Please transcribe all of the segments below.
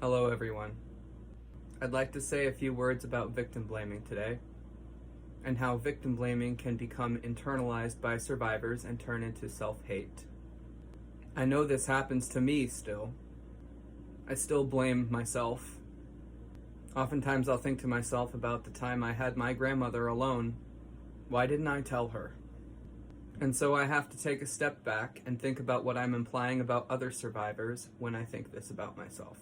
Hello everyone. I'd like to say a few words about victim blaming today, and how victim blaming can become internalized by survivors and turn into self-hate. I know this happens to me still. I still blame myself. Oftentimes I'll think to myself about the time I had my grandmother alone. Why didn't I tell her? And so I have to take a step back and think about what I'm implying about other survivors when I think this about myself.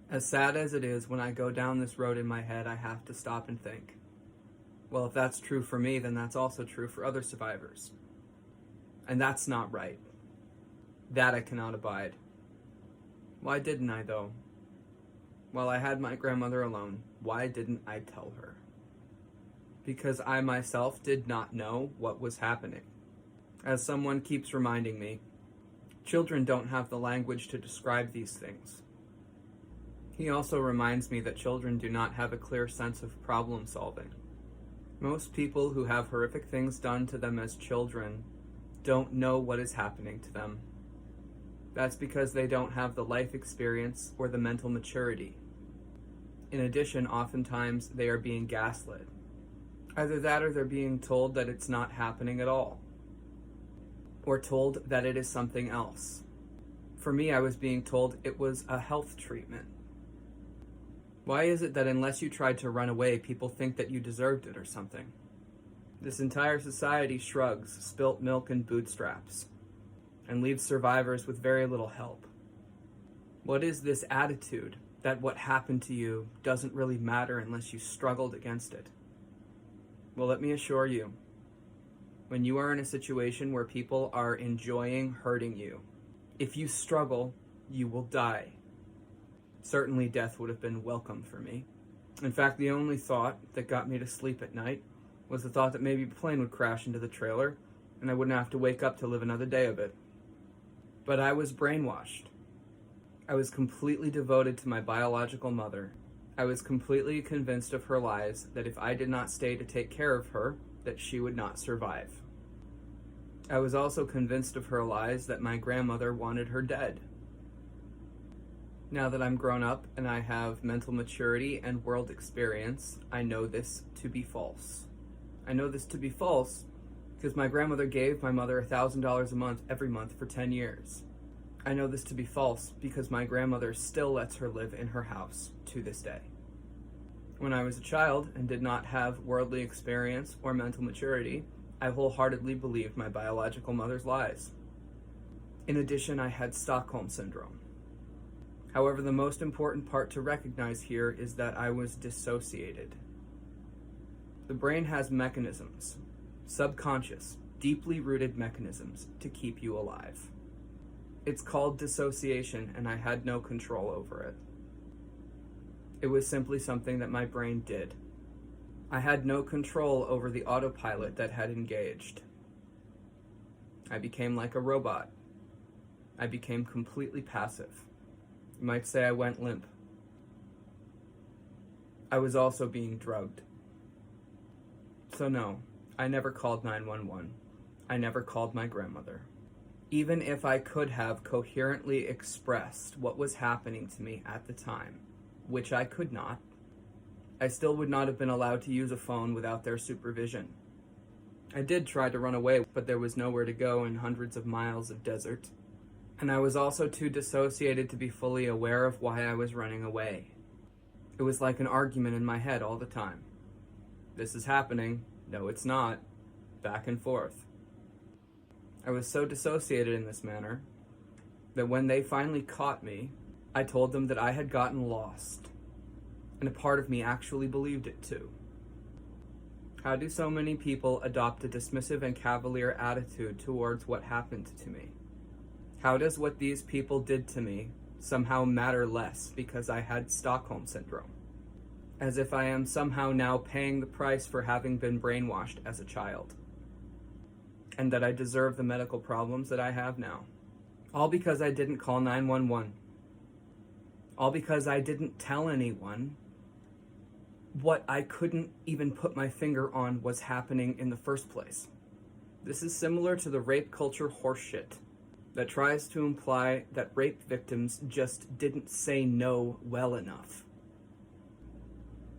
As sad as it is, when I go down this road in my head, I have to stop and think, well, if that's true for me, then that's also true for other survivors. And that's not right. That I cannot abide. Why didn't I, though? While I had my grandmother alone, why didn't I tell her? Because I myself did not know what was happening. As someone keeps reminding me, children don't have the language to describe these things. He also reminds me that children do not have a clear sense of problem solving. Most people who have horrific things done to them as children don't know what is happening to them. That's because they don't have the life experience or the mental maturity. In addition, oftentimes they are being gaslit. Either that or they're being told that it's not happening at all, or told that it is something else. For me, I was being told it was a health treatment. Why is it that unless you tried to run away, people think that you deserved it or something? This entire society shrugs spilt milk and bootstraps, and leaves survivors with very little help. What is this attitude that what happened to you doesn't really matter unless you struggled against it? Well, let me assure you, when you are in a situation where people are enjoying hurting you, if you struggle, you will die. Certainly death would have been welcome for me. In fact, the only thought that got me to sleep at night was the thought that maybe a plane would crash into the trailer and I wouldn't have to wake up to live another day of it. But I was brainwashed. I was completely devoted to my biological mother. I was completely convinced of her lies, that if I did not stay to take care of her, that she would not survive. I was also convinced of her lies that my grandmother wanted her dead. Now that I'm grown up and I have mental maturity and world experience, I know this to be false. I know this to be false because my grandmother gave my mother $1,000 a month every month for 10 years. I know this to be false because my grandmother still lets her live in her house to this day. When I was a child and did not have worldly experience or mental maturity, I wholeheartedly believed my biological mother's lies. In addition, I had Stockholm Syndrome. However, the most important part to recognize here is that I was dissociated. The brain has mechanisms, subconscious, deeply rooted mechanisms to keep you alive. It's called dissociation, and I had no control over it. It was simply something that my brain did. I had no control over the autopilot that had engaged. I became like a robot. I became completely passive. You might say I went limp. I was also being drugged. So no, I never called 911. I never called my grandmother. Even if I could have coherently expressed what was happening to me at the time, which I could not, I still would not have been allowed to use a phone without their supervision. I did try to run away, but there was nowhere to go in hundreds of miles of desert. And I was also too dissociated to be fully aware of why I was running away. It was like an argument in my head all the time. This is happening. No, it's not. Back and forth. I was so dissociated in this manner that when they finally caught me, I told them that I had gotten lost. And a part of me actually believed it too. How do so many people adopt a dismissive and cavalier attitude towards what happened to me? How does what these people did to me somehow matter less because I had Stockholm Syndrome? As if I am somehow now paying the price for having been brainwashed as a child. And that I deserve the medical problems that I have now. All because I didn't call 911. All because I didn't tell anyone what I couldn't even put my finger on was happening in the first place. This is similar to the rape culture horseshit that tries to imply that rape victims just didn't say no well enough.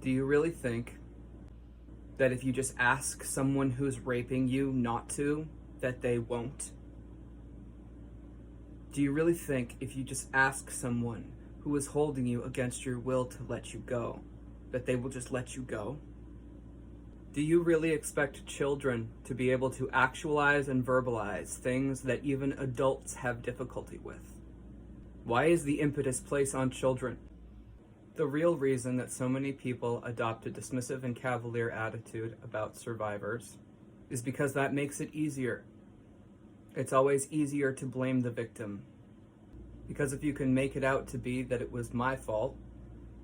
Do you really think that if you just ask someone who's raping you not to, that they won't? Do you really think if you just ask someone who is holding you against your will to let you go, that they will just let you go? Do you really expect children to be able to actualize and verbalize things that even adults have difficulty with? Why is the impetus placed on children? The real reason that so many people adopt a dismissive and cavalier attitude about survivors is because that makes it easier. It's always easier to blame the victim. Because if you can make it out to be that it was my fault,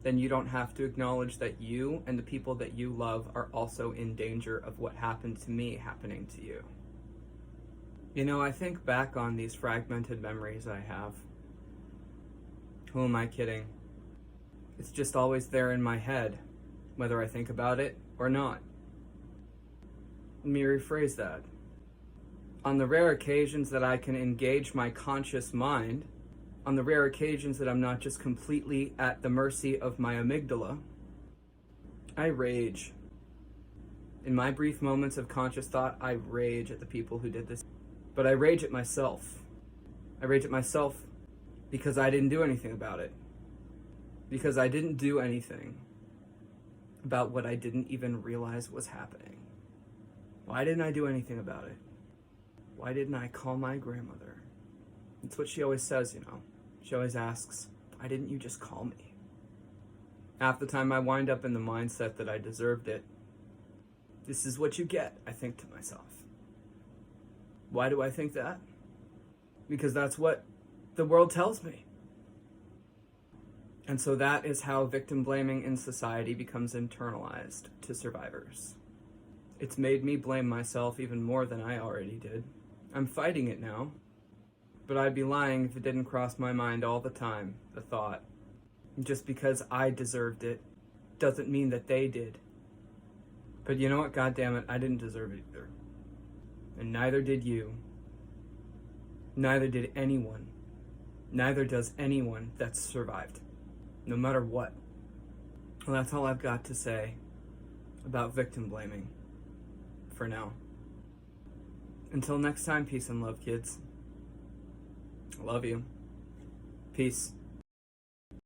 then you don't have to acknowledge that you and the people that you love are also in danger of what happened to me happening to you. You know, I think back on these fragmented memories I have. Who am I kidding? It's just always there in my head, whether I think about it or not. Let me rephrase that. On the rare occasions that I can engage my conscious mind, on the rare occasions that I'm not just completely at the mercy of my amygdala, I rage. In my brief moments of conscious thought, I rage at the people who did this. But I rage at myself. I rage at myself because I didn't do anything about it. Because I didn't do anything about what I didn't even realize was happening. Why didn't I do anything about it? Why didn't I call my grandmother? It's what she always says, you know. She always asks, why didn't you just call me? Half the time I wind up in the mindset that I deserved it. This is what you get, I think to myself. Why do I think that? Because that's what the world tells me. And so that is how victim blaming in society becomes internalized to survivors. It's made me blame myself even more than I already did. I'm fighting it now. But I'd be lying if it didn't cross my mind all the time, the thought. Just because I deserved it doesn't mean that they did. But you know what? God damn it, I didn't deserve it either. And neither did you. Neither did anyone. Neither does anyone that's survived. No matter what. Well, that's all I've got to say about victim blaming. For now. Until next time, peace and love, kids. I love you. Peace.